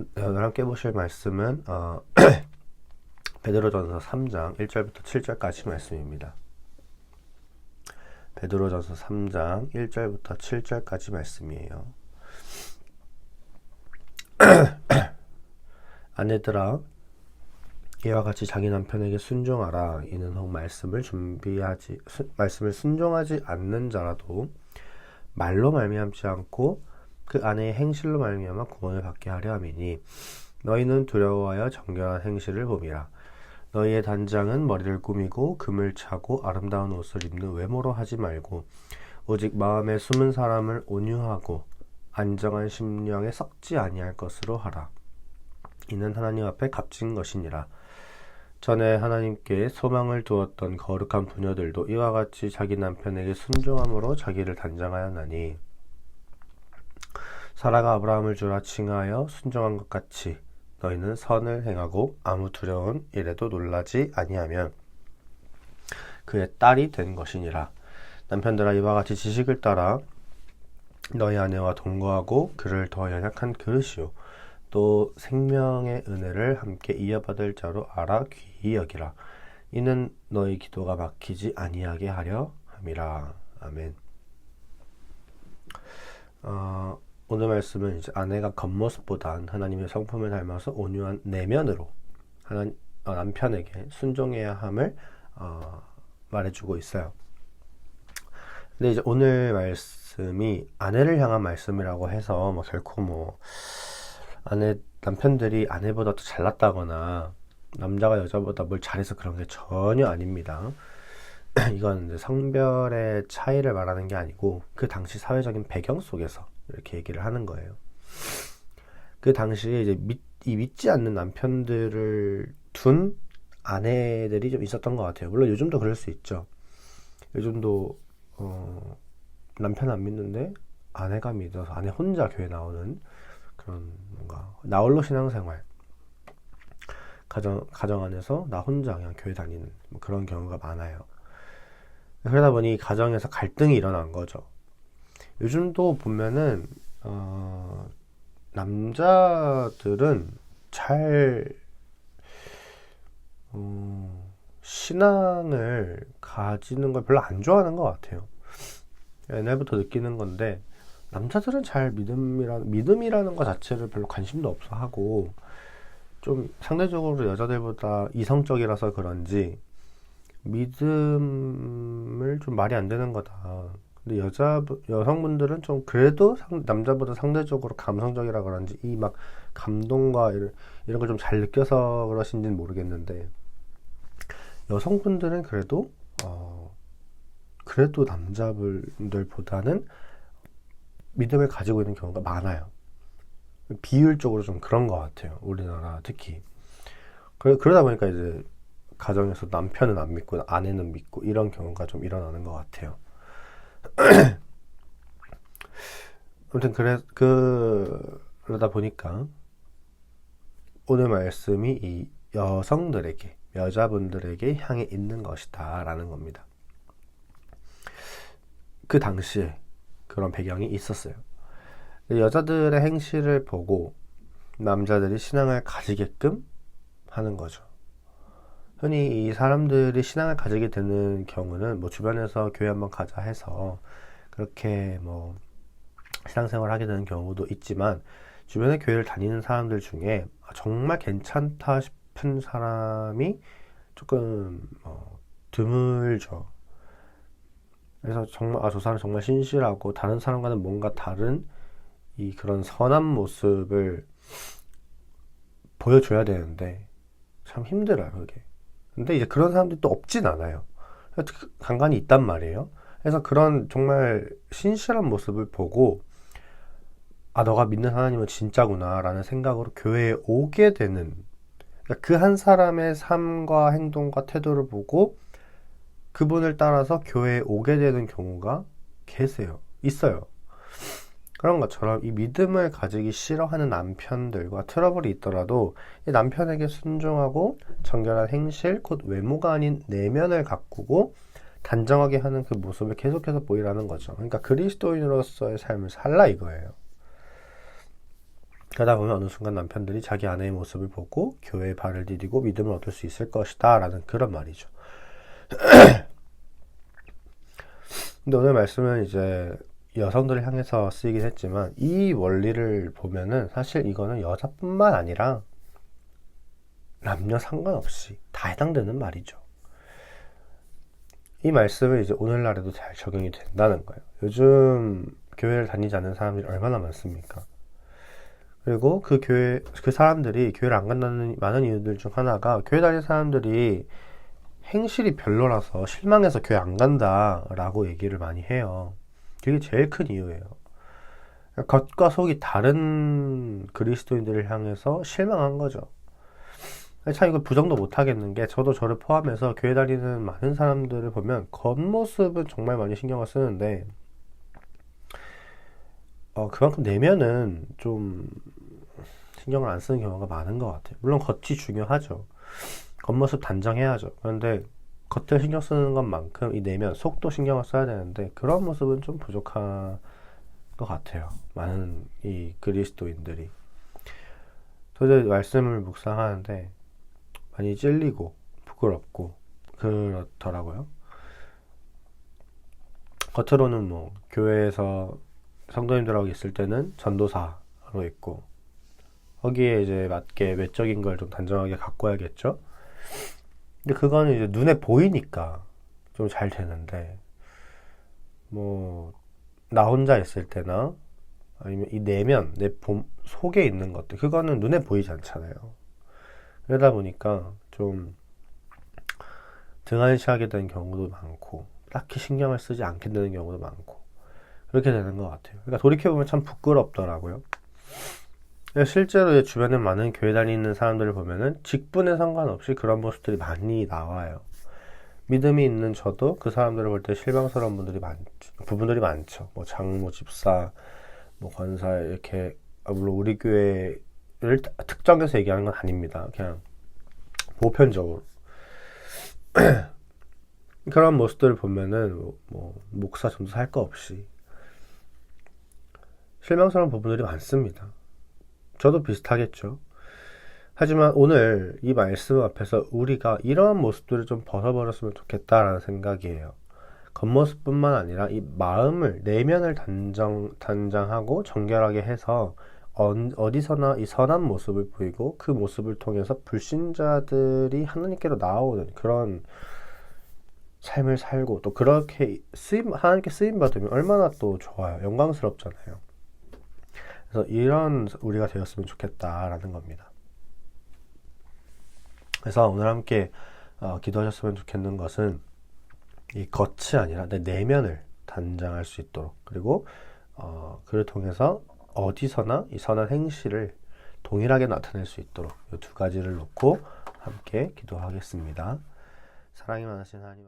오늘 함께 보실 말씀은 베드로전서 3장 1절부터 7절까지 말씀입니다. 베드로전서 3장 1절부터 7절까지 말씀이에요. 아내들아, 이와 같이 자기 남편에게 순종하라. 이는 혹 말씀을 순종하지 않는 자라도 말로 말미암지 않고 그 아내의 행실로 말미암아 구원을 받게 하려 함이니, 너희는 두려워하여 정결한 행실을 봄이라. 너희의 단장은 머리를 꾸미고 금을 차고 아름다운 옷을 입는 외모로 하지 말고, 오직 마음에 숨은 사람을 온유하고 안정한 심령에 썩지 아니할 것으로 하라. 이는 하나님 앞에 값진 것이니라. 전에 하나님께 소망을 두었던 거룩한 부녀들도 이와 같이 자기 남편에게 순종함으로 자기를 단장하였나니, 사라가 아브라함을 주라 칭하여 순종한 것 같이 너희는 선을 행하고 아무 두려운 일에도 놀라지 아니하면 그의 딸이 된 것이니라. 남편들아, 이와 같이 지식을 따라 너희 아내와 동거하고 그를 더 연약한 그릇이요 또 생명의 은혜를 함께 이어받을 자로 알아 귀히 여기라. 이는 너희 기도가 막히지 아니하게 하려 함이라. 아멘. 오늘 말씀은 이제 아내가 겉모습보단 하나님의 성품을 닮아서 온유한 내면으로 남편에게 순종해야 함을 말해주고 있어요. 근데 이제 오늘 말씀이 아내를 향한 말씀이라고 해서 결코 남편들이 아내보다 더 잘났다거나 남자가 여자보다 뭘 잘해서 그런 게 전혀 아닙니다. 이건 이제 성별의 차이를 말하는 게 아니고 그 당시 사회적인 배경 속에서 이렇게 얘기를 하는 거예요. 그 당시에 이제 믿지 않는 남편들을 둔 아내들이 좀 있었던 것 같아요. 물론 요즘도 그럴 수 있죠. 요즘도 남편 안 믿는데 아내가 믿어서 아내 혼자 교회 나오는 그런 뭔가 나홀로 신앙생활, 가정 안에서 나 혼자 그냥 교회 다니는 그런 경우가 많아요. 그러다 보니 가정에서 갈등이 일어난 거죠. 요즘도 보면은 남자들은 잘 신앙을 가지는 걸 별로 안 좋아하는 것 같아요. 옛날부터 느끼는 건데, 남자들은 잘 믿음이라는 것 자체를 별로 관심도 없어 하고, 좀 상대적으로 여자들보다 이성적이라서 그런지 믿음을 좀 말이 안 되는 거다. 근데 여성분들은 좀 그래도 남자보다 상대적으로 감성적이라 그런지 이 막 감동과 이런 걸 좀 잘 느껴서 그러신지는 모르겠는데, 여성분들은 그래도 남자분들보다는 믿음을 가지고 있는 경우가 많아요. 비율적으로 좀 그런 것 같아요. 우리나라 특히. 그러다 보니까 이제 가정에서 남편은 안 믿고 아내는 믿고 이런 경우가 좀 일어나는 것 같아요. 아무튼 그러다 보니까 오늘 말씀이 이 여자분들에게 향해 있는 것이다 라는 겁니다. 그 당시에 그런 배경이 있었어요. 여자들의 행실을 보고 남자들이 신앙을 가지게끔 하는 거죠. 흔히 이 사람들이 신앙을 가지게 되는 경우는 주변에서 교회 한번 가자 해서 그렇게 신앙생활을 하게 되는 경우도 있지만, 주변에 교회를 다니는 사람들 중에 정말 괜찮다 싶은 사람이 조금 드물죠. 그래서 정말 저 사람 정말 신실하고 다른 사람과는 뭔가 다른 그런 선한 모습을 보여줘야 되는데 참 힘들어요, 그게. 근데 이제 그런 사람들이 또 없진 않아요. 간간이 있단 말이에요. 그래서 그런 정말 신실한 모습을 보고 너가 믿는 하나님은 진짜구나 라는 생각으로 교회에 오게 되는, 그러니까 그 한 사람의 삶과 행동과 태도를 보고 그분을 따라서 교회에 오게 되는 경우가 있어요. 그런 것처럼 이 믿음을 가지기 싫어하는 남편들과 트러블이 있더라도 이 남편에게 순종하고 정결한 행실, 곧 외모가 아닌 내면을 가꾸고 단정하게 하는 그 모습을 계속해서 보이라는 거죠. 그러니까 그리스도인으로서의 삶을 살라 이거예요. 그러다 보면 어느 순간 남편들이 자기 아내의 모습을 보고 교회에 발을 디디고 믿음을 얻을 수 있을 것이다 라는 그런 말이죠. 근데 오늘 말씀은 이제 여성들을 향해서 쓰이긴 했지만 이 원리를 보면은 사실 이거는 여자뿐만 아니라 남녀 상관없이 다 해당되는 말이죠. 이 말씀은 이제 오늘날에도 잘 적용이 된다는 거예요. 요즘 교회를 다니지 않는 사람들이 얼마나 많습니까? 그리고 그 사람들이 교회를 안 간다는 많은 이유들 중 하나가 교회 다니는 사람들이 행실이 별로라서 실망해서 교회 안 간다라고 얘기를 많이 해요. 그게 제일 큰 이유예요. 겉과 속이 다른 그리스도인들을 향해서 실망한 거죠. 참 이거 부정도 못 하겠는 게 저도 저를 포함해서 교회 다니는 많은 사람들을 보면 겉모습은 정말 많이 신경을 쓰는데 그만큼 내면은 좀 신경을 안 쓰는 경우가 많은 것 같아요. 물론 겉이 중요하죠. 겉모습 단정해야죠. 그런데 겉을 신경 쓰는 것만큼 이 내면, 속도 신경을 써야 되는데 그런 모습은 좀 부족한 것 같아요. 많은 이 그리스도인들이. 저도 말씀을 묵상하는데 많이 찔리고 부끄럽고 그렇더라고요. 겉으로는 뭐 교회에서 성도님들하고 있을 때는 전도사로 있고 거기에 이제 맞게 외적인 걸 좀 단정하게 가꿔야겠죠. 근데 그거는 이제 눈에 보이니까 좀 잘 되는데 뭐 나 혼자 있을 때나 아니면 이 내면 내 속에 있는 것들 그거는 눈에 보이지 않잖아요. 그러다 보니까 좀 등한시하게 되는 경우도 많고 딱히 신경을 쓰지 않게 되는 경우도 많고 그렇게 되는 것 같아요. 그러니까 돌이켜보면 참 부끄럽더라고요. 실제로 주변에 많은 교회 다니는 사람들을 보면은 직분에 상관없이 그런 모습들이 많이 나와요. 믿음이 있는 저도 그 사람들을 볼 때 실망스러운 부분들이 많죠. 뭐 장로, 집사, 뭐 권사 이렇게 물론 우리 교회를 특정해서 얘기하는 건 아닙니다. 그냥 보편적으로 그런 모습들을 보면은 뭐 목사, 전도사 할 거 없이 실망스러운 부분들이 많습니다. 저도 비슷하겠죠. 하지만 오늘 이 말씀 앞에서 우리가 이러한 모습들을 좀 벗어버렸으면 좋겠다라는 생각이에요. 겉모습뿐만 아니라 이 마음을, 내면을 단장하고 정결하게 해서 어디서나 이 선한 모습을 보이고 그 모습을 통해서 불신자들이 하나님께로 나아오는 그런 삶을 살고 또 그렇게 하나님께 쓰임 받으면 얼마나 또 좋아요. 영광스럽잖아요. 그래서 이런 우리가 되었으면 좋겠다라는 겁니다. 그래서 오늘 함께 기도하셨으면 좋겠는 것은 이 겉이 아니라 내 내면을 단장할 수 있도록 그리고 그를 통해서 어디서나 이 선한 행실을 동일하게 나타낼 수 있도록 이 두 가지를 놓고 함께 기도하겠습니다. 사랑이 많으신 하나님